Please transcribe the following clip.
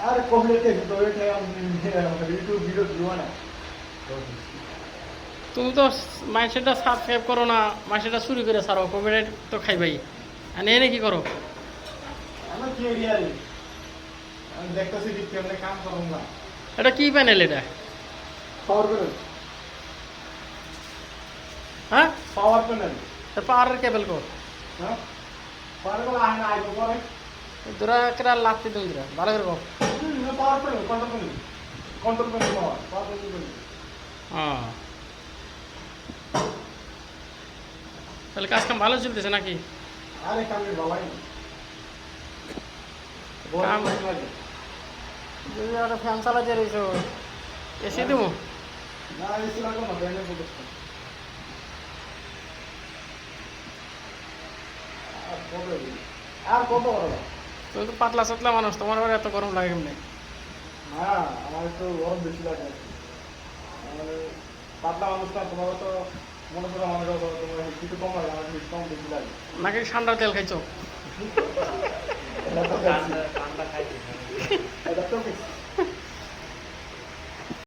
अरे कॉम्प्लेट है तो ये यूट्यूब वीडियो जुआ ना তুমি তো মাইসেটা সাবস্ক্রাইব করো না, মাইসেটা চুরি করে সারো, কপিরাইট তো খাইবাই। আর এনে কি করো? আমার কি এরিয়া রে আমি দেখতেছি কি কেমনে কাম করুম না এটা কি প্যানেল এটা? পাওয়ার প্যানেল হ্যাঁ, পাওয়ার প্যানেল পাওয়ারের কেবল কো হ্যাঁ পাওয়ার প্যানেল আয় না আইব পরে দুরা কেরা লাগতে দুই দুরা ভালো করে কো। পাওয়ার প্যানেল কন্ট্রোল প্যানেল পাওয়ার প্যানেল হ্যাঁ, তাহলে কাজ কাম ভালো চলতেছে নাকি? আরে কামে বাবাই কাম যদি একটা ফ্যান চালাতে রয়েছো, এসি দেবো? না এসি লাগবে না ব্যান্ডের মধ্যে আর কত করবা তুমি তো পাতলা সাতলা মানুষ, তোমার আবার এত গরম লাগে কেমনে? হ্যাঁ আমার একটু গরম বেশি লাগে মানে পাতলা মানুষটা তোমার তো মনে করো আমার তোমার কিছু কম লাগে আমার একটু কম বেশি লাগে নাকি ঠান্ডা তেল খাইছো? এটা তো খাইছি এটা তো খাইছি